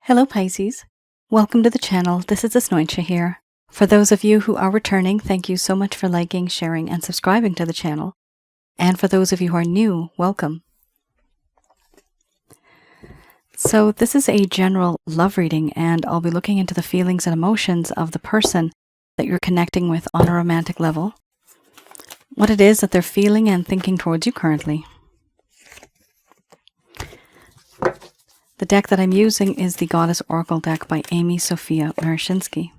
Hello Pisces, welcome to the channel. This is Asnointia here. For those of you who are returning, thank you so much for liking, sharing, and subscribing to the channel. And for those of you who are new, welcome. So this is a general love reading, and I'll be looking into the feelings and emotions of the person that you're connecting with on a romantic level, what it is that they're feeling and thinking towards you currently. The deck that I'm using is the Goddess Oracle deck by Amy Sophia Marashinsky.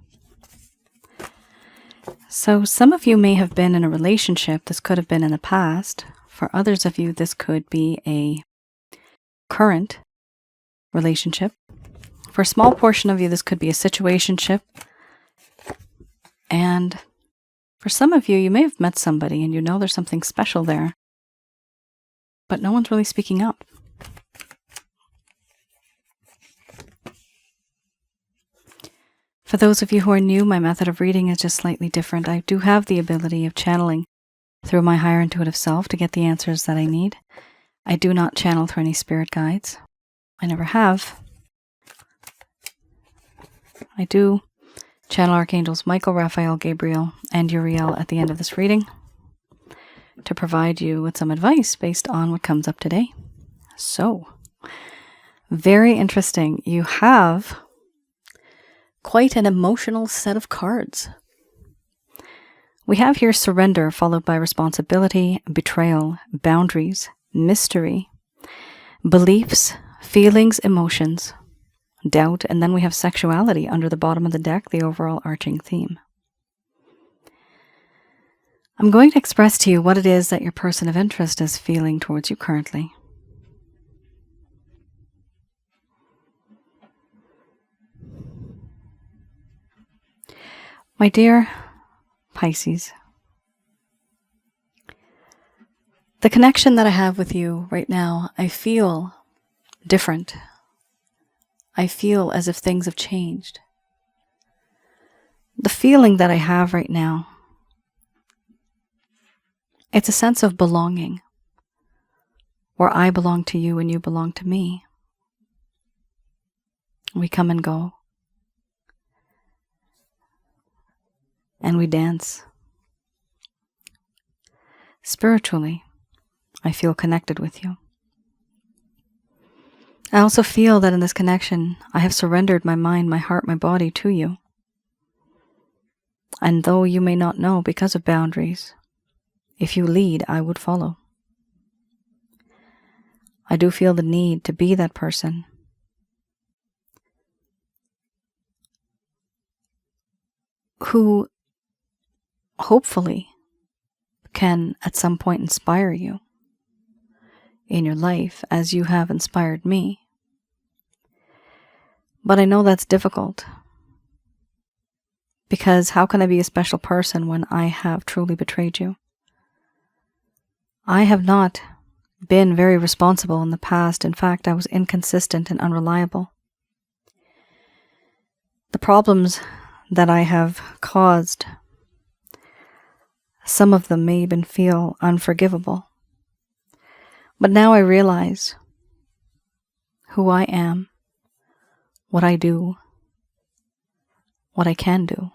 So some of you may have been in a relationship. This could have been in the past. For others of you, this could be a current relationship. For a small portion of you, this could be a situationship. And for some of you, you may have met somebody and you know there's something special there, but no one's really speaking up. For those of you who are new, my method of reading is just slightly different. I do have the ability of channeling through my higher intuitive self to get the answers that I need. I do not channel through any spirit guides. I never have. I do channel Archangels Michael, Raphael, Gabriel, and Uriel at the end of this reading to provide you with some advice based on what comes up today. So, very interesting. You have quite an emotional set of cards. We have here surrender, followed by responsibility, betrayal, boundaries, mystery, beliefs, feelings, emotions, doubt, and then we have sexuality under the bottom of the deck, the overall arching theme. I'm going to express to you what it is that your person of interest is feeling towards you currently. My dear Pisces, the connection that I have with you right now, I feel different. I feel as if things have changed. The feeling that I have right now, it's a sense of belonging, where I belong to you and you belong to me. We come and go. And we dance. Spiritually, I feel connected with you. I also feel that in this connection, I have surrendered my mind, my heart, my body to you. And though you may not know because of boundaries, if you lead, I would follow. I do feel the need to be that person who hopefully can at some point inspire you in your life as you have inspired me. But I know that's difficult, because how can I be a special person when I have truly betrayed you? I have not been very responsible in the past. In fact, I was inconsistent and unreliable. The problems that I have caused, some of them may even feel unforgivable. But now I realize who I am, what I do, what I can do.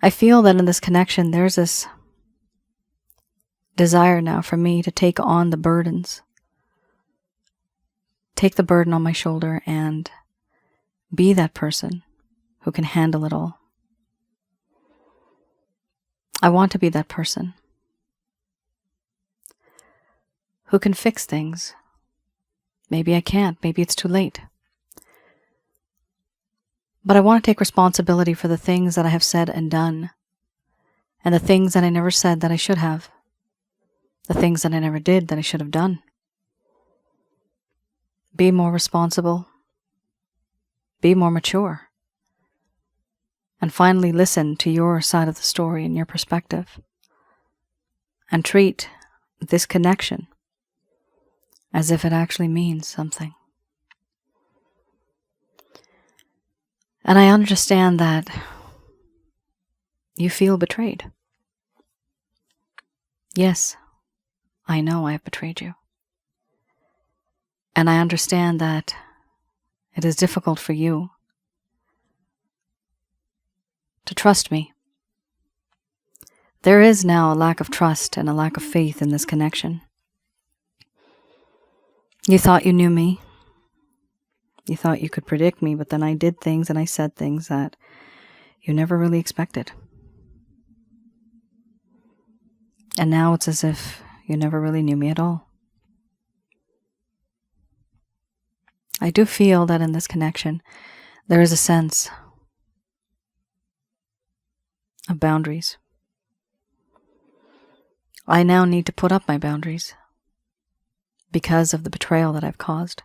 I feel that in this connection, there's this desire now for me to take on the burdens, take the burden on my shoulder and be that person who can handle it all. I want to be that person who can fix things. Maybe I can't, maybe it's too late. But I want to take responsibility for the things that I have said and done, and the things that I never said that I should have, the things that I never did that I should have done. Be more responsible, be more mature, and finally listen to your side of the story and your perspective, and treat this connection as if it actually means something. And I understand that you feel betrayed. Yes, I know I have betrayed you. And I understand that it is difficult for you to trust me. There is now a lack of trust and a lack of faith in this connection. You thought you knew me. You thought you could predict me, but then I did things and I said things that you never really expected. And now it's as if you never really knew me at all. I do feel that in this connection, there is a sense of boundaries. I now need to put up my boundaries because of the betrayal that I've caused,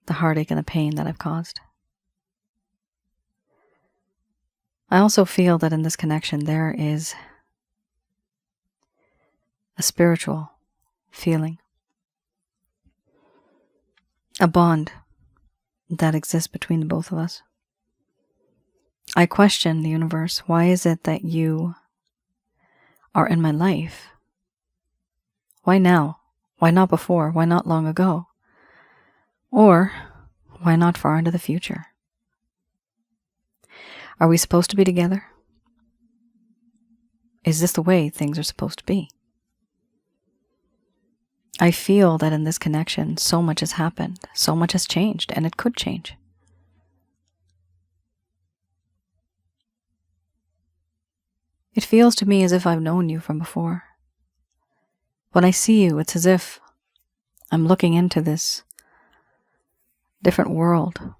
the heartache and the pain that I've caused. I also feel that in this connection there is a spiritual feeling, a bond that exists between the both of us. I question the universe. Why is it that you are in my life? Why now? Why not before? Why not long ago? Or why not far into the future? Are we supposed to be together? Is this the way things are supposed to be? I feel that in this connection, so much has happened, so much has changed, and it could change. It feels to me as if I've known you from before. When I see you, it's as if I'm looking into this different world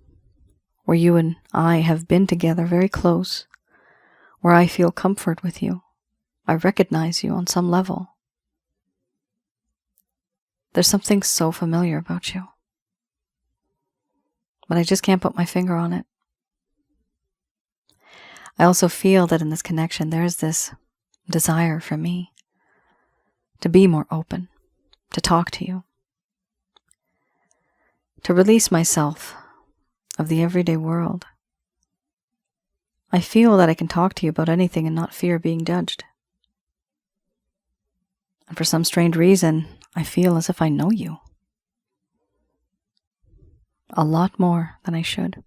where you and I have been together very close, where I feel comfort with you. I recognize you on some level. There's something so familiar about you, but I just can't put my finger on it. I also feel that in this connection, there's this desire for me to be more open, to talk to you, to release myself of the everyday world. I feel that I can talk to you about anything and not fear being judged. And for some strange reason, I feel as if I know you a lot more than I should.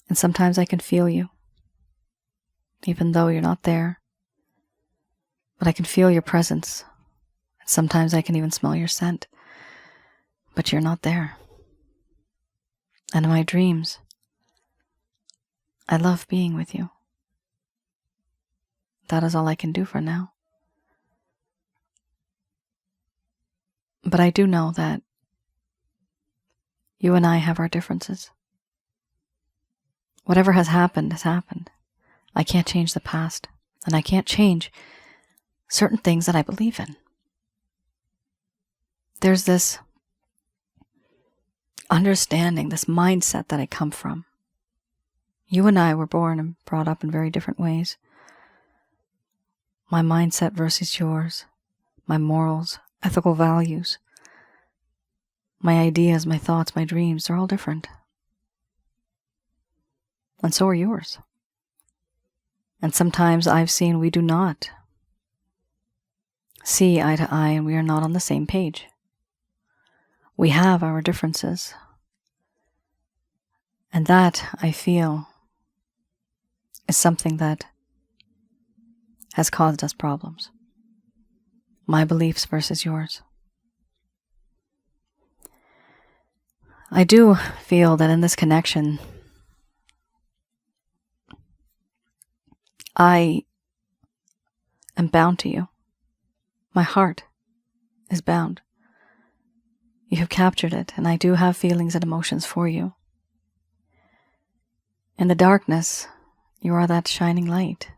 And sometimes I can feel you, even though you're not there. But I can feel your presence. And sometimes I can even smell your scent. But you're not there. And in my dreams, I love being with you. That is all I can do for now. But I do know that you and I have our differences. Whatever has happened has happened. I can't change the past, and I can't change certain things that I believe in. There's this understanding, this mindset that I come from. You and I were born and brought up in very different ways. My mindset versus yours, my morals, ethical values, my ideas, my thoughts, my dreams, they're all different. And so are yours. And sometimes I've seen we do not see eye to eye and we are not on the same page. We have our differences. And that, I feel, is something that has caused us problems. My beliefs versus yours. I do feel that in this connection, I am bound to you. My heart is bound. You have captured it, and I do have feelings and emotions for you. In the darkness, you are that shining light.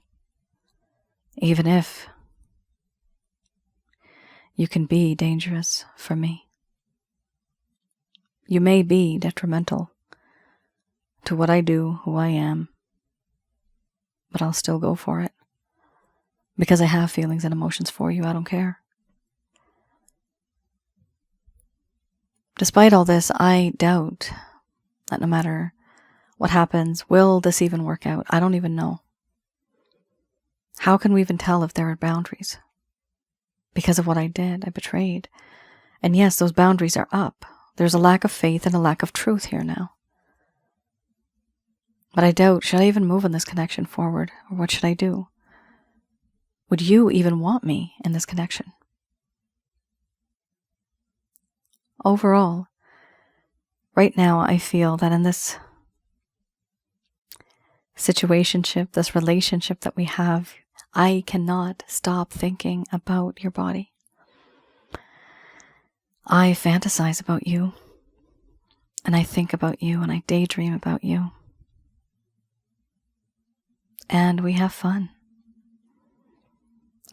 Even if you can be dangerous for me. You may be detrimental to what I do, who I am, but I'll still go for it. Because I have feelings and emotions for you, I don't care. Despite all this, I doubt that no matter what happens, will this even work out? I don't even know. How can we even tell if there are boundaries? Because of what I did, I betrayed. And yes, those boundaries are up. There's a lack of faith and a lack of truth here now. But I doubt, should I even move in this connection forward? Or what should I do? Would you even want me in this connection? Overall, right now I feel that in this situationship, this relationship that we have, I cannot stop thinking about your body. I fantasize about you, and I think about you, and I daydream about you. And we have fun.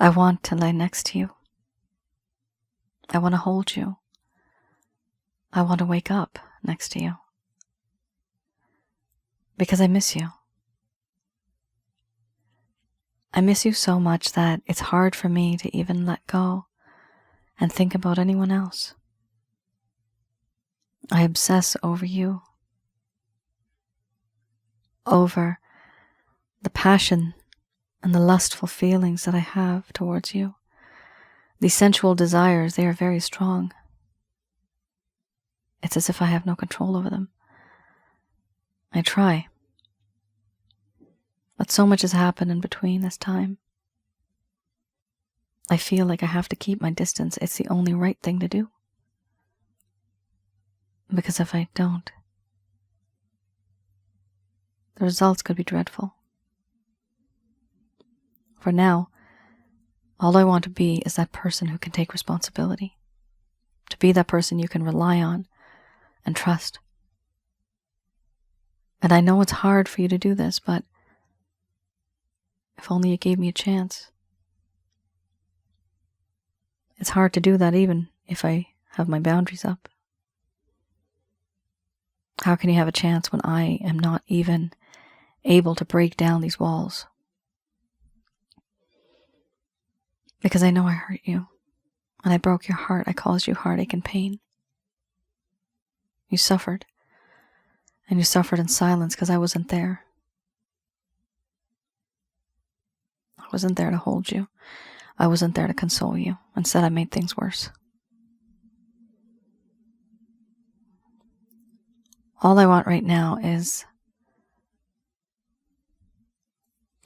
I want to lie next to you. I want to hold you. I want to wake up next to you. Because I miss you. I miss you so much that it's hard for me to even let go and think about anyone else. I obsess over you, over the passion and the lustful feelings that I have towards you. These sensual desires, they are very strong. It's as if I have no control over them. I try. But so much has happened in between this time. I feel like I have to keep my distance. It's the only right thing to do. Because if I don't, the results could be dreadful. For now, all I want to be is that person who can take responsibility. To be that person you can rely on and trust. And I know it's hard for you to do this, but if only you gave me a chance. It's hard to do that even if I have my boundaries up. How can you have a chance when I am not even able to break down these walls? Because I know I hurt you, and I broke your heart. I caused you heartache and pain. You suffered, and you suffered in silence because I wasn't there. I wasn't there to hold you. I wasn't there to console you. Instead, I made things worse. All I want right now is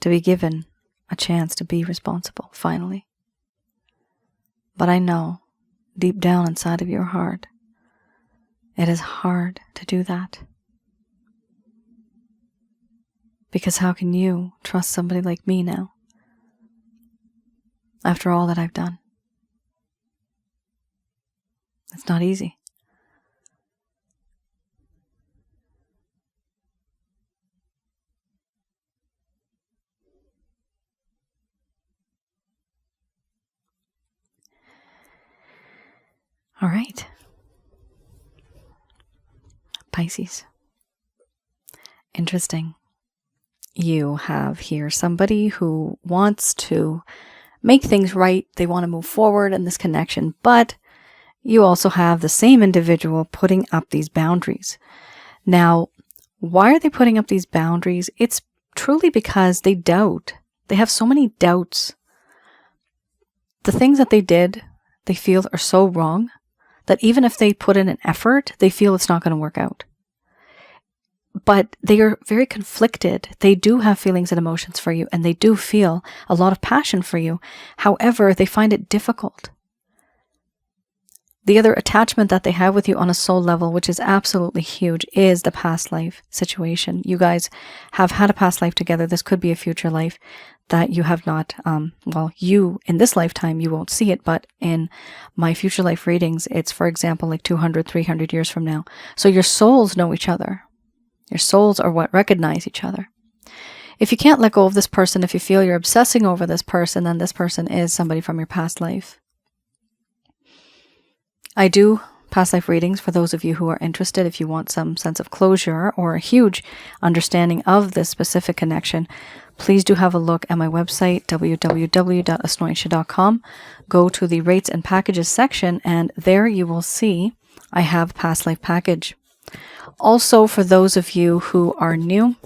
to be given a chance to be responsible, finally. But I know, deep down inside of your heart, it is hard to do that. Because how can you trust somebody like me now? After all that I've done. It's not easy. All right. Pisces. Interesting. You have here somebody who wants to make things right. They want to move forward in this connection, but you also have the same individual putting up these boundaries. Now, why are they putting up these boundaries? It's truly because they doubt. They have so many doubts. The things that they did, they feel are so wrong that even if they put in an effort, they feel it's not going to work out. But they are very conflicted. They do have feelings and emotions for you, and they do feel a lot of passion for you. However, they find it difficult. The other attachment that they have with you on a soul level, which is absolutely huge, is the past life situation. You guys have had a past life together. This could be a future life that you have not, you, in this lifetime, you won't see it, but in my future life readings, it's, for example, like 200, 300 years from now. So your souls know each other. Your souls are what recognize each other. If you can't let go of this person, if you feel you're obsessing over this person, then this person is somebody from your past life. I do past life readings for those of you who are interested. If you want some sense of closure or a huge understanding of this specific connection, please do have a look at my website, www.asnointia.com. Go to the rates and packages section, and there you will see I have past life package. Also, for those of you who are new,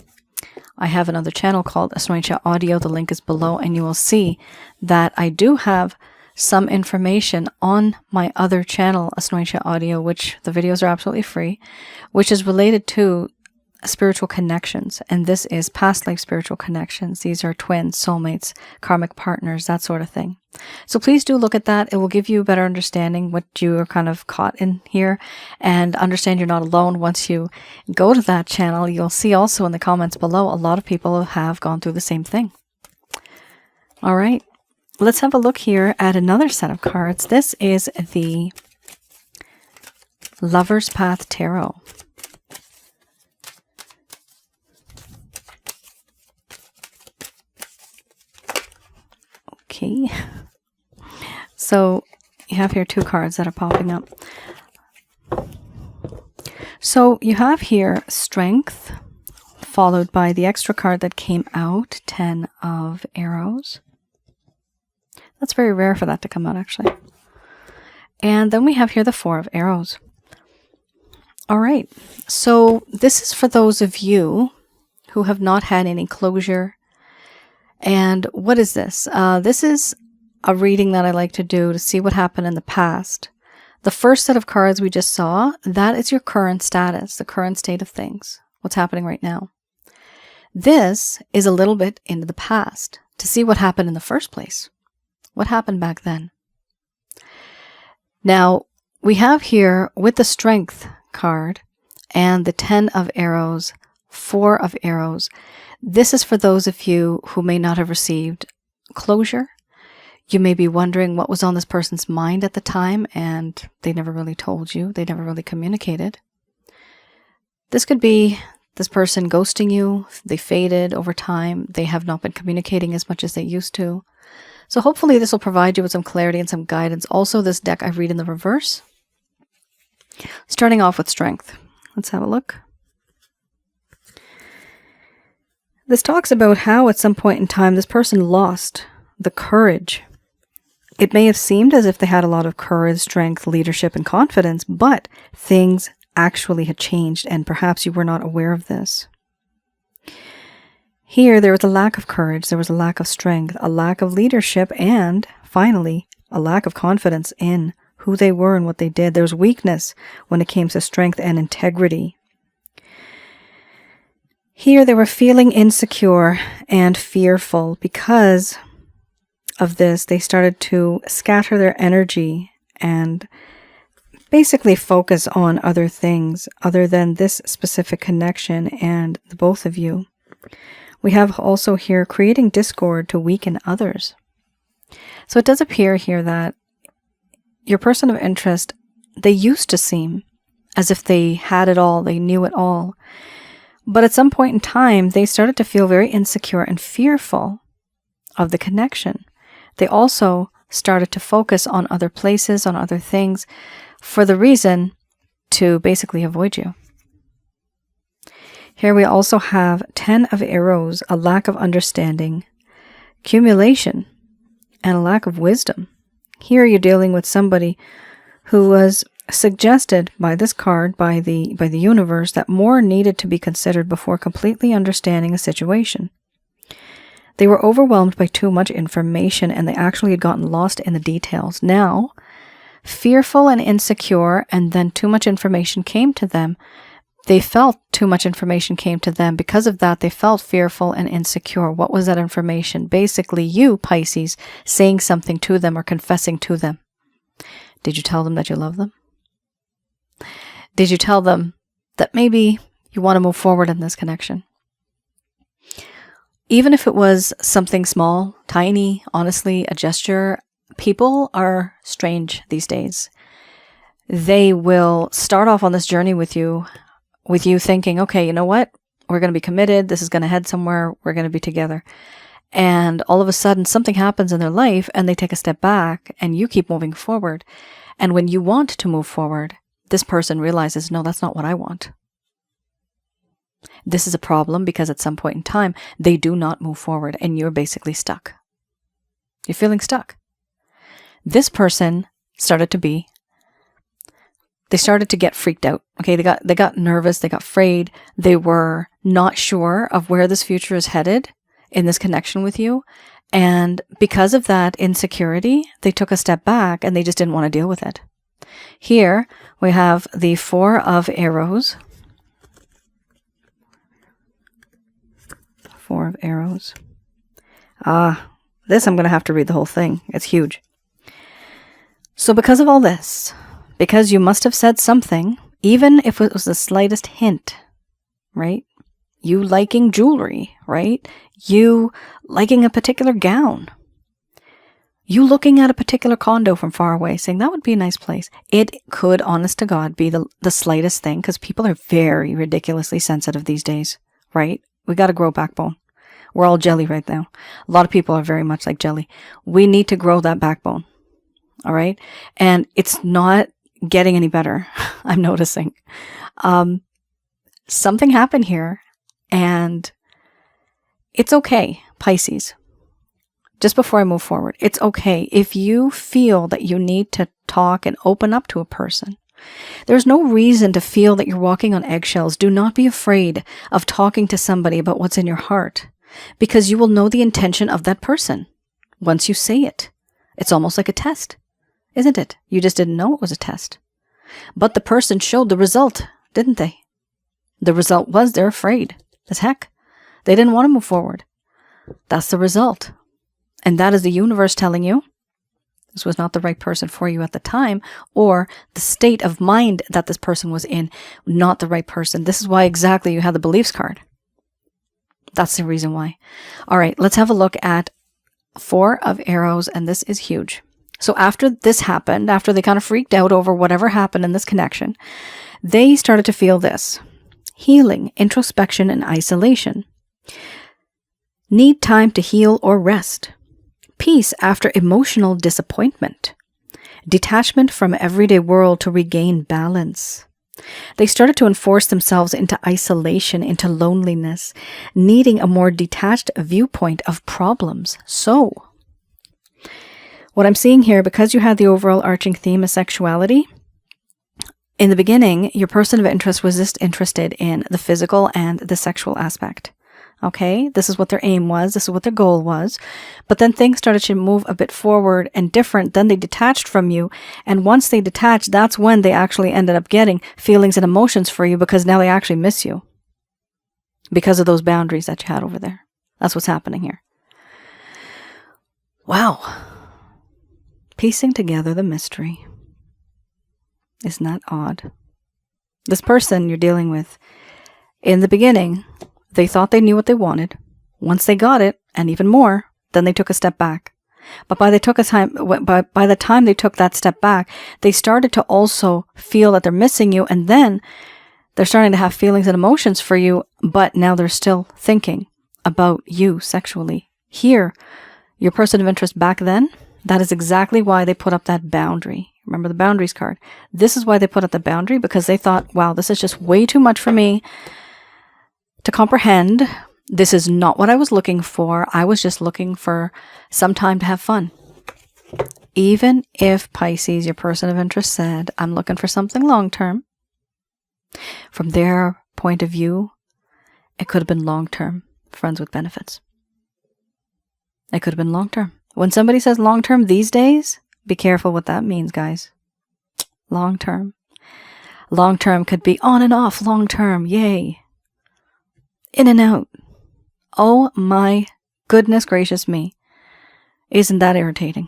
I have another channel called Asnointia Audio. The link is below, and you will see that I do have some information on my other channel, Asnointia Audio, which the videos are absolutely free, which is related to spiritual connections. And this is past life spiritual connections. These are twins, soulmates, karmic partners, that sort of thing. So please do look at that. It will give you a better understanding what you are kind of caught in here, and understand you're not alone. Once you go to that channel, you'll see also in the comments below, a lot of people have gone through the same thing. All right, let's have a look here at another set of cards. This is the Lover's Path Tarot. Okay, so you have here two cards that are popping up. So you have here Strength, followed by the extra card that came out, 10 of Arrows. That's very rare for that to come out, actually. And then we have here the 4 of Arrows. All right, so this is for those of you who have not had any closure. And what is this? This is a reading that I like to do to see what happened in the past. The first set of cards we just saw, that is your current status, the current state of things, what's happening right now. This is a little bit into the past, to see what happened in the first place. What happened back then? Now, we have here with the Strength card and the 10 of Arrows, 4 of Arrows. This is for those of you who may not have received closure. You may be wondering what was on this person's mind at the time, and they never really told you. They never really communicated. This could be this person ghosting you. They faded over time. They have not been communicating as much as they used to. So hopefully this will provide you with some clarity and some guidance. Also, this deck I read in the reverse. Starting off with Strength. Let's have a look. This talks about how at some point in time this person lost the courage. It may have seemed as if they had a lot of courage, strength, leadership, and confidence, but things actually had changed, and perhaps you were not aware of this. Here, there was a lack of courage, there was a lack of strength, a lack of leadership, and finally, a lack of confidence in who they were and what they did. There was weakness when it came to strength and integrity. Here they were feeling insecure and fearful. Because of this, they started to scatter their energy and basically focus on other things other than this specific connection and the both of you. We have also here creating discord to weaken others. So it does appear here that your person of interest, they used to seem as if they had it all, they knew it all. But at some point in time, they started to feel very insecure and fearful of the connection. They also started to focus on other places, on other things, for the reason to basically avoid you. Here we also have 10 of Arrows, a lack of understanding, accumulation, and a lack of wisdom. Here you're dealing with somebody who was suggested by this card, by the universe, that more needed to be considered before completely understanding a situation. They were overwhelmed by too much information, and they actually had gotten lost in the details. Now, fearful and insecure, and then too much information came to them. They felt too much information came to them. Because of that, they felt fearful and insecure. What was that information? Basically, you, Pisces, saying something to them or confessing to them. Did you tell them that you love them? Did you tell them that maybe you want to move forward in this connection? Even if it was something small, tiny, honestly, a gesture, people are strange these days. They will start off on this journey with you thinking, okay, you know what? We're going to be committed. This is going to head somewhere. We're going to be together. And all of a sudden, something happens in their life and they take a step back and you keep moving forward. And when you want to move forward, this person realizes, no, that's not what I want. This is a problem because at some point in time, they do not move forward and you're basically stuck. You're feeling stuck. This person started to get freaked out. Okay, they got nervous, they got afraid, they were not sure of where this future is headed in this connection with you. And because of that insecurity, they took a step back and they just didn't want to deal with it. Here we have the Four of Arrows. Four of Arrows. This I'm going to have to read the whole thing. It's huge. So because of all this, because you must have said something, even if it was the slightest hint, right? You liking jewelry, right? You liking a particular gown. You looking at a particular condo from far away, saying that would be a nice place. It could, honest to God, be the slightest thing, because people are very ridiculously sensitive these days, right? We got to grow backbone. We're all jelly right now. A lot of people are very much like jelly. We need to grow that backbone. All right. And it's not getting any better. I'm noticing. Something happened here, and it's okay, Pisces. Just before I move forward, it's okay if you feel that you need to talk and open up to a person. There's no reason to feel that you're walking on eggshells. Do not be afraid of talking to somebody about what's in your heart, because you will know the intention of that person once you say it. It's almost like a test, isn't it? You just didn't know it was a test. But the person showed the result, didn't they? The result was they're afraid as heck. They didn't want to move forward. That's the result. And that is the universe telling you this was not the right person for you at the time, or the state of mind that this person was in, not the right person. This is why exactly you had the beliefs card. That's the reason why. All right, let's have a look at Four of Arrows, and this is huge. So after this happened, after they kind of freaked out over whatever happened in this connection, they started to feel this. Healing, introspection, and isolation. Need time to heal or rest. Peace after emotional disappointment. Detachment from everyday world to regain balance. They started to enforce themselves into isolation, into loneliness, needing a more detached viewpoint of problems. So, what I'm seeing here, because you had the overall arching theme of sexuality, in the beginning, your person of interest was just interested in the physical and the sexual aspect. Okay, this is what their aim was. This is what their goal was. But then things started to move a bit forward and different. Then they detached from you. And once they detached, that's when they actually ended up getting feelings and emotions for you, because now they actually miss you because of those boundaries that you had over there. That's what's happening here. Wow. Piecing together the mystery. Isn't that odd? This person you're dealing with, in the beginning, they thought they knew what they wanted. Once they got it, and even more, then they took a step back. But by the time they took that step back, they started to also feel that they're missing you, and then they're starting to have feelings and emotions for you, but now they're still thinking about you sexually. Here, your person of interest back then, that is exactly why they put up that boundary. Remember the boundaries card. This is why they put up the boundary, because they thought, wow, this is just way too much for me to comprehend. This is not what I was looking for. I was just looking for some time to have fun. Even if Pisces, your person of interest, said, I'm looking for something long-term, from their point of view, it could have been long-term, friends with benefits. It could have been long-term. When somebody says long-term these days, be careful what that means, guys. Long-term. Long-term could be on and off. Long-term, yay. In and out. Oh my goodness gracious me. Isn't that irritating?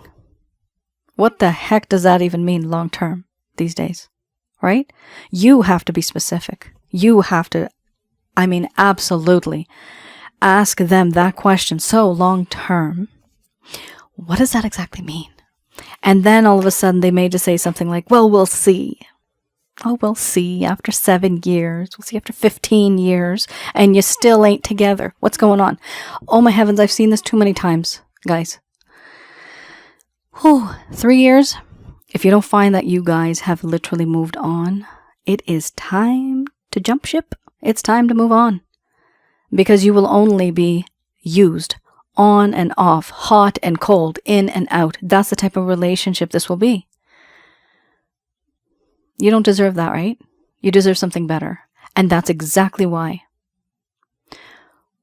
What the heck does that even mean, long-term, these days? Right? You have to be specific. You have to, absolutely ask them that question. So, long-term, what does that exactly mean? And then all of a sudden they may just say something like, well, we'll see. Oh, we'll see after 7 years. We'll see after 15 years. And you still ain't together. What's going on? Oh my heavens, I've seen this too many times, guys. 3 years. If you don't find that you guys have literally moved on, it is time to jump ship. It's time to move on. Because you will only be used on and off, hot and cold, in and out. That's the type of relationship this will be. You don't deserve that, right? You deserve something better. And that's exactly why.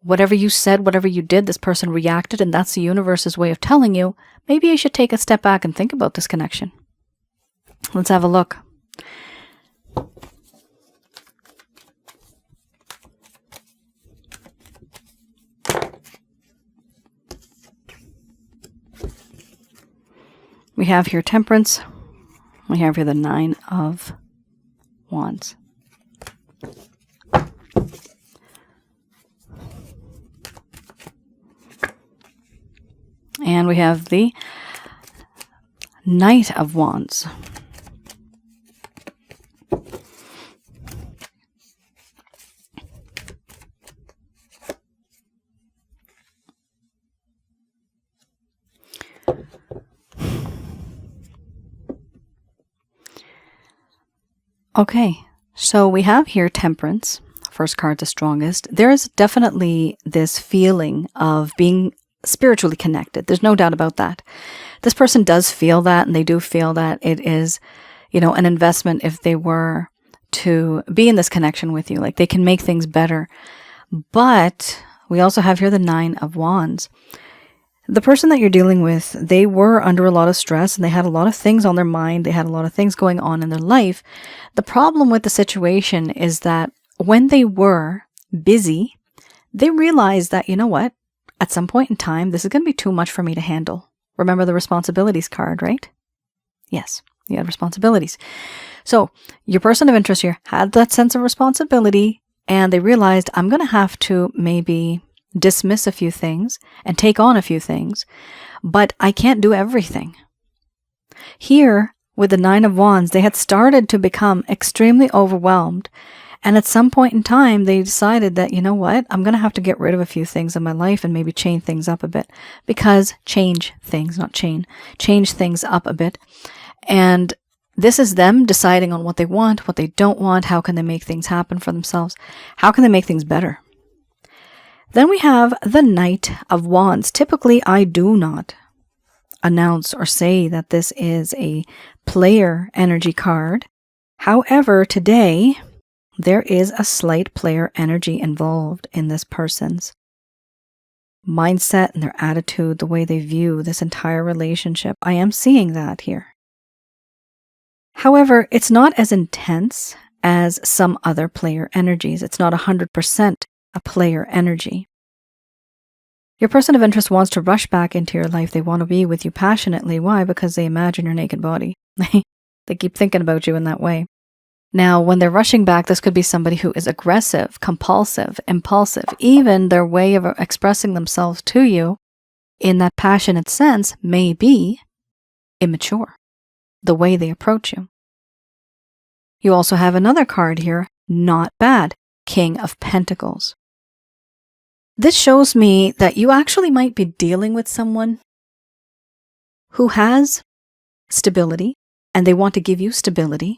whatever you said, whatever you did, this person reacted, and that's the universe's way of telling you, maybe you should take a step back and think about this connection. Let's have a look. We have here Temperance. We have here the 9 of Wands. And we have the Knight of Wands. Okay, so we have here Temperance. First card, the strongest. There is definitely this feeling of being spiritually connected. There's no doubt about that. This person does feel that, and they do feel that it is, an investment if they were to be in this connection with you. Like, they can make things better. But we also have here the 9 of Wands. The person that you're dealing with, they were under a lot of stress and they had a lot of things on their mind. They had a lot of things going on in their life. The problem with the situation is that when they were busy, they realized that, you know what, at some point in time, this is going to be too much for me to handle. Remember the responsibilities card, right? Yes, you had responsibilities. So your person of interest here had that sense of responsibility, and they realized, I'm going to have to maybe dismiss a few things and take on a few things, but I can't do everything. Here, with the 9 of Wands, they had started to become extremely overwhelmed, and at some point in time, they decided that, you know what, I'm going to have to get rid of a few things in my life and maybe change things up a bit, because change things up a bit. And this is them deciding on what they want, what they don't want, how can they make things happen for themselves, how can they make things better. Then we have the Knight of Wands. Typically, I do not announce or say that this is a player energy card. However, today, there is a slight player energy involved in this person's mindset and their attitude, the way they view this entire relationship. I am seeing that here. However, it's not as intense as some other player energies. It's not 100% a player energy. Your person of interest wants to rush back into your life. They want to be with you passionately. Why? Because they imagine your naked body. They keep thinking about you in that way. Now, when they're rushing back, this could be somebody who is aggressive, compulsive, impulsive. Even their way of expressing themselves to you in that passionate sense may be immature, the way they approach you. You also have another card here, not bad, King of Pentacles. This shows me that you actually might be dealing with someone who has stability and they want to give you stability.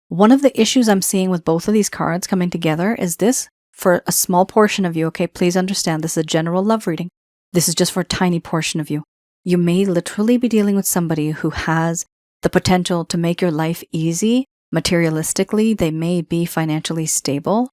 One of the issues I'm seeing with both of these cards coming together is this for a small portion of you. Okay, please understand this is a general love reading. This is just for a tiny portion of you. You may literally be dealing with somebody who has the potential to make your life easy. Materialistically, they may be financially stable.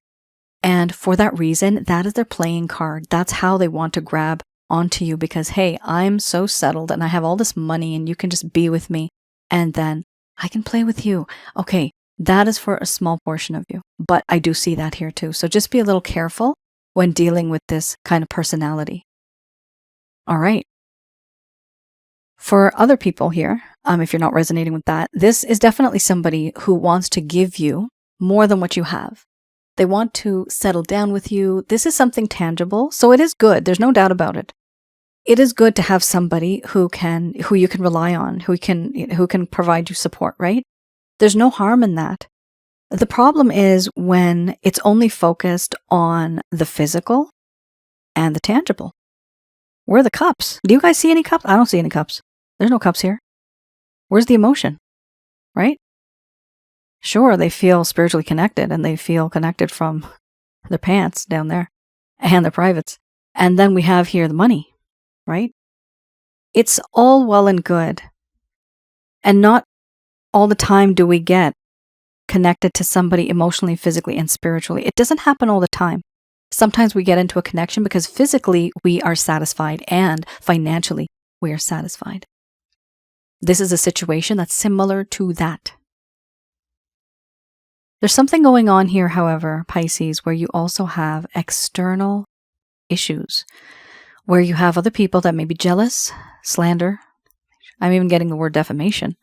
And for that reason, that is their playing card. That's how they want to grab onto you because, hey, I'm so settled and I have all this money and you can just be with me and then I can play with you. Okay, that is for a small portion of you, but I do see that here too. So just be a little careful when dealing with this kind of personality. All right. For other people here, if you're not resonating with that, this is definitely somebody who wants to give you more than what you have. They want to settle down with you. This is something tangible, so it is good. There's no doubt about it. It is good to have somebody who you can rely on, who can provide you support, right? There's no harm in that. The problem is when it's only focused on the physical and the tangible. Where are the cups? Do you guys see any cups? I don't see any cups. There's no cups here. Where's the emotion, right? Sure, they feel spiritually connected and they feel connected from their pants down there and their privates. And then we have here the money, right? It's all well and good. And not all the time do we get connected to somebody emotionally, physically, and spiritually. It doesn't happen all the time. Sometimes we get into a connection because physically we are satisfied and financially we are satisfied. This is a situation that's similar to that. There's something going on here, however, Pisces, where you also have external issues, where you have other people that may be jealous, slander. I'm even getting the word defamation.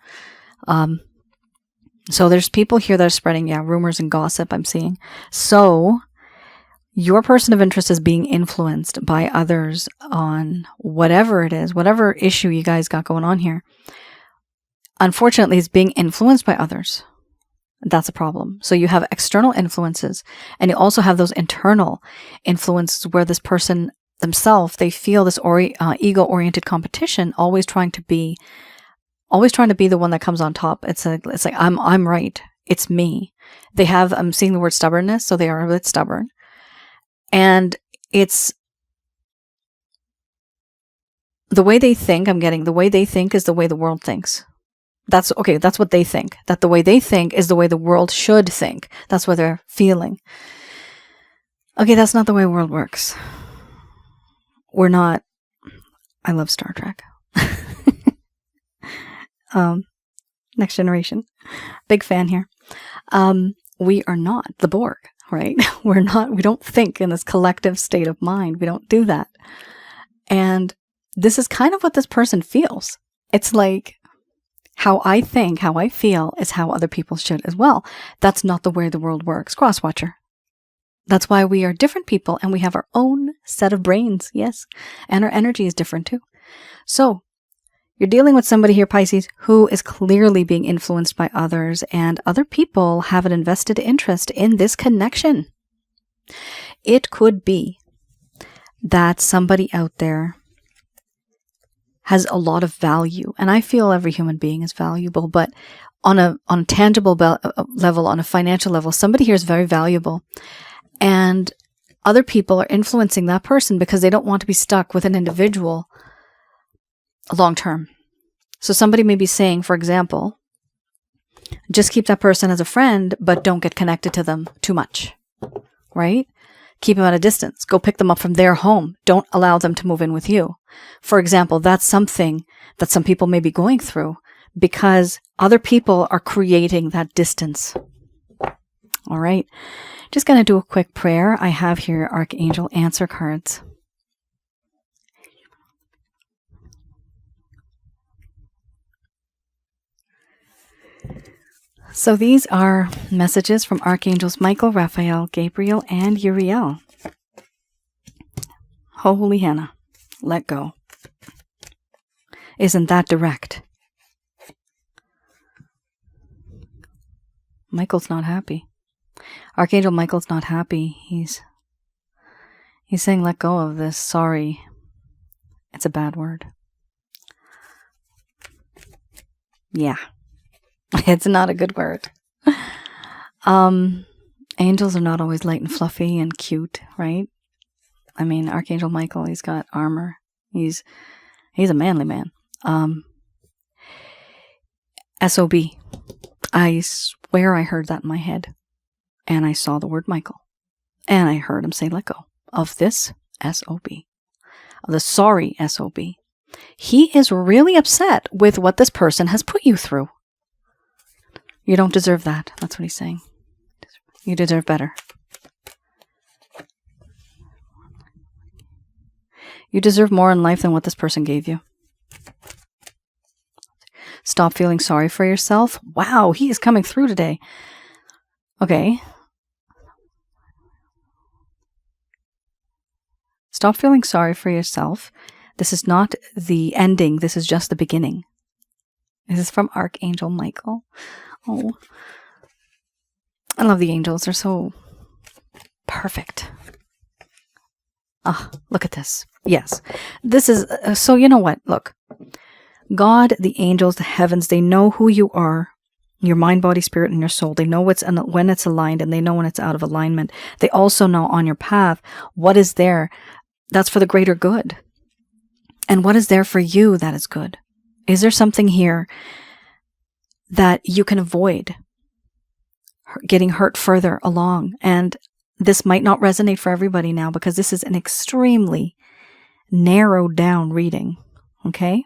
So there's people here that are spreading, rumors and gossip I'm seeing. So your person of interest is being influenced by others on whatever it is, whatever issue you guys got going on here. Unfortunately, it's being influenced by others. That's a problem. So you have external influences, and you also have those internal influences where this person themselves, they feel this ego-oriented competition, always trying to be the one that comes on top. It's like I'm right. It's me. They have, I'm seeing the word stubbornness, so they are a bit stubborn. And it's the way they think, I'm getting the way they think is the way the world thinks. That's okay. That's what they think. That the way they think is the way the world should think. That's what they're feeling. Okay, that's not the way the world works. We're not. I love Star Trek. Next Generation. Big fan here. We are not the Borg, right? We don't think in this collective state of mind. We don't do that. And this is kind of what this person feels. It's like, how I think, how I feel is how other people should as well. That's not the way the world works. Crosswatcher. That's why we are different people and we have our own set of brains. Yes. And our energy is different too. So you're dealing with somebody here, Pisces, who is clearly being influenced by others, and other people have an invested interest in this connection. It could be that somebody out there has a lot of value. And I feel every human being is valuable, but on a tangible level, on a financial level, somebody here is very valuable. And other people are influencing that person because they don't want to be stuck with an individual long term. So somebody may be saying, for example, just keep that person as a friend, but don't get connected to them too much, right? Keep them at a distance. Go pick them up from their home. Don't allow them to move in with you. For example, that's something that some people may be going through because other people are creating that distance. All right. Just going to do a quick prayer. I have here Archangel answer cards. So these are messages from Archangels Michael, Raphael, Gabriel, and Uriel. Holy Hannah, let go. Isn't that direct? Michael's not happy. Archangel Michael's not happy. He's saying let go of this. Sorry. It's a bad word. Yeah. It's not a good word. Angels are not always light and fluffy and cute, right? I mean, Archangel Michael, he's got armor. He's a manly man. SOB. I swear I heard that in my head. And I saw the word Michael. And I heard him say let go of this SOB. Of the sorry SOB. He is really upset with what this person has put you through. You don't deserve that. That's what he's saying. You deserve better. You deserve more in life than what this person gave you. Stop feeling sorry for yourself. Wow, he is coming through today. Okay. Stop feeling sorry for yourself. This is not the ending. This is just the beginning. This is from Archangel Michael. Oh, I love the angels. They're so perfect. Ah, look at this. Yes. This is, so you know what? Look. God, the angels, the heavens, they know who you are. Your mind, body, spirit, and your soul. They know when it's aligned, and they know when it's out of alignment. They also know on your path what is there that's for the greater good. And what is there for you that is good? Is there something here that you can avoid getting hurt further along? And this might not resonate for everybody now because this is an extremely narrowed down reading. Okay?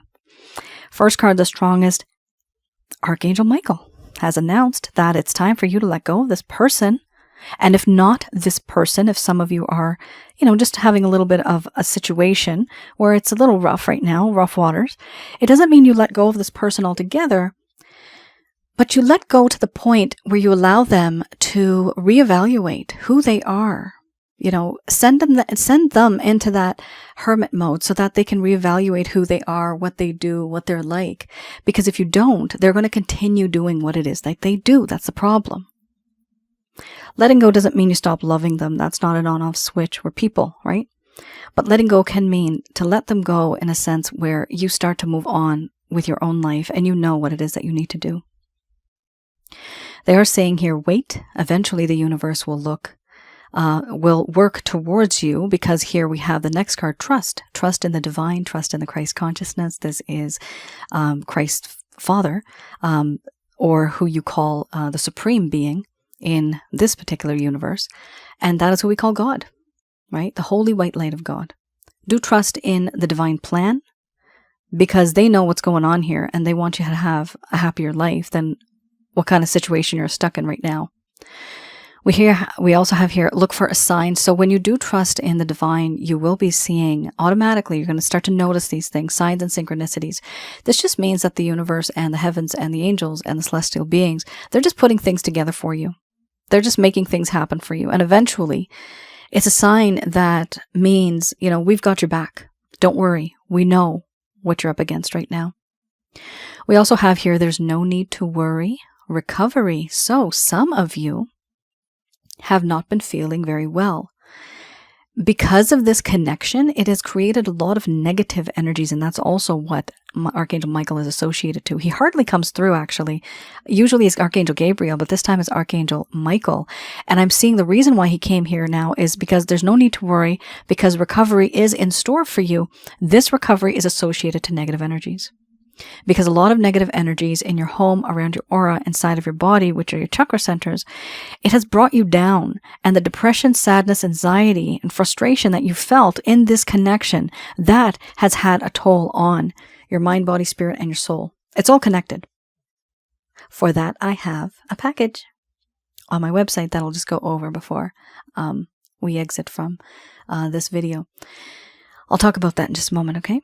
First card, the strongest, Archangel Michael has announced that it's time for you to let go of this person. And if not this person, if some of you are, just having a little bit of a situation where it's a little rough right now, rough waters, it doesn't mean you let go of this person altogether, but you let go to the point where you allow them to reevaluate who they are. Send them into that hermit mode so that they can reevaluate who they are, what they do, what they're like. Because if you don't, they're going to continue doing what it is that they do. That's the problem. Letting go doesn't mean you stop loving them. That's not an on-off switch. We're people, right? But letting go can mean to let them go in a sense where you start to move on with your own life and you know what it is that you need to do. They are saying here, wait. Eventually the universe will work towards you, because here we have the next card, trust. Trust in the divine, trust in the Christ consciousness. This is Christ's Father, or who you call the Supreme Being in this particular universe. And that is who we call God, right? The holy white light of God. Do trust in the divine plan, because they know what's going on here and they want you to have a happier life than what kind of situation you're stuck in right now. We also have here, look for a sign. So when you do trust in the divine, you will be seeing automatically, you're going to start to notice these things, signs and synchronicities. This just means that the universe and the heavens and the angels and the celestial beings, they're just putting things together for you. They're just making things happen for you. And eventually, it's a sign that means, we've got your back. Don't worry. We know what you're up against right now. We also have here, there's no need to worry. Recovery. So some of you have not been feeling very well. Because of this connection, it has created a lot of negative energies, and that's also what Archangel Michael is associated to. He hardly comes through, actually. Usually it's Archangel Gabriel, but this time it's Archangel Michael. And I'm seeing the reason why he came here now is because there's no need to worry, because recovery is in store for you. This recovery is associated to negative energies. Because a lot of negative energies in your home, around your aura, inside of your body, which are your chakra centers, it has brought you down. And the depression, sadness, anxiety, and frustration that you felt in this connection, that has had a toll on your mind, body, spirit, and your soul. It's all connected. For that, I have a package on my website that I'll just go over before we exit from this video. I'll talk about that in just a moment, okay?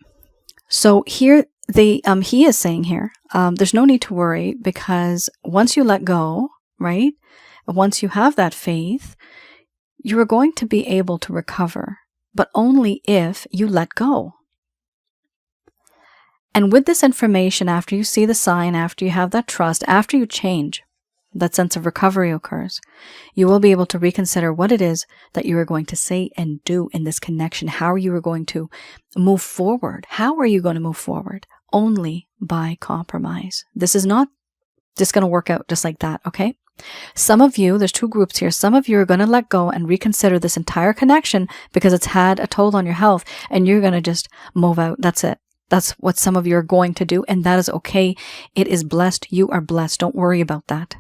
So here, he is saying here, there's no need to worry, because once you let go, right? Once you have that faith, you are going to be able to recover, but only if you let go. And with this information, after you see the sign, after you have that trust, after you change, that sense of recovery occurs, you will be able to reconsider what it is that you are going to say and do in this connection, how you are going to move forward. How are you going to move forward? Only by compromise. This is not just going to work out just like that, okay? Some of you, there's two groups here. Some of you are going to let go and reconsider this entire connection because it's had a toll on your health, and you're going to just move out. That's it. That's what some of you are going to do, and that is okay. It is blessed. You are blessed. Don't worry about that.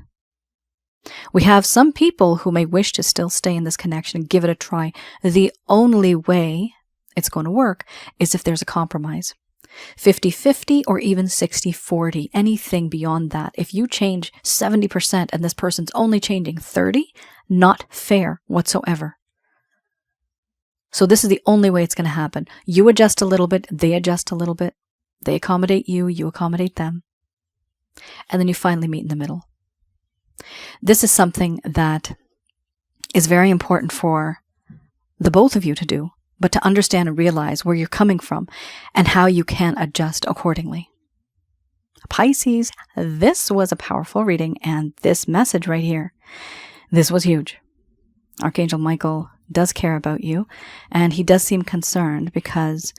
We have some people who may wish to still stay in this connection and give it a try. The only way it's going to work is if there's a compromise. 50-50 or even 60-40, anything beyond that. If you change 70% and this person's only changing 30, not fair whatsoever. So this is the only way it's going to happen. You adjust a little bit, they adjust a little bit, they accommodate you, you accommodate them, and then you finally meet in the middle. This is something that is very important for the both of you to do, but to understand and realize where you're coming from and how you can adjust accordingly. Pisces, this was a powerful reading, and this message right here, this was huge. Archangel Michael does care about you, and he does seem concerned because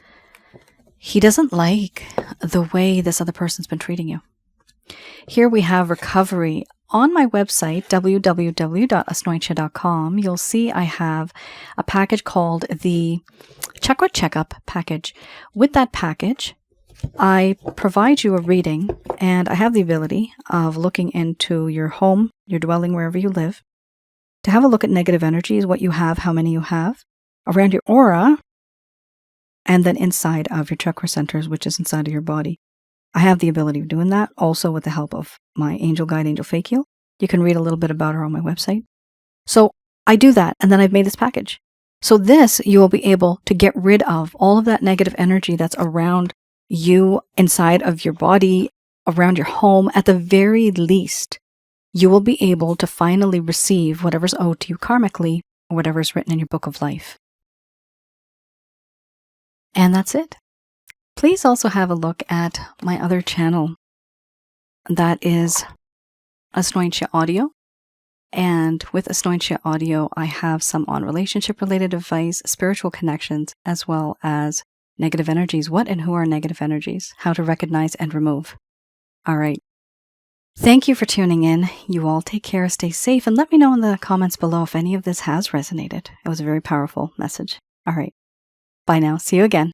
he doesn't like the way this other person's been treating you. Here we have recovery. On my website, www.asnointia.com, you'll see I have a package called the Chakra Checkup package. With that package, I provide you a reading, and I have the ability of looking into your home, your dwelling, wherever you live, to have a look at negative energies, what you have, how many you have, around your aura, and then inside of your chakra centers, which is inside of your body. I have the ability of doing that also with the help of my angel guide, Angel Fake Heal. You can read a little bit about her on my website. So I do that, and then I've made this package. So this, you will be able to get rid of all of that negative energy that's around you, inside of your body, around your home. At the very least, you will be able to finally receive whatever's owed to you karmically, or whatever's written in your book of life. And that's it. Please also have a look at my other channel. That is Asnointia Audio. And with Asnointia Audio, I have some on relationship-related advice, spiritual connections, as well as negative energies. What and who are negative energies? How to recognize and remove. All right. Thank you for tuning in. You all take care, stay safe, and let me know in the comments below if any of this has resonated. It was a very powerful message. All right. Bye now. See you again.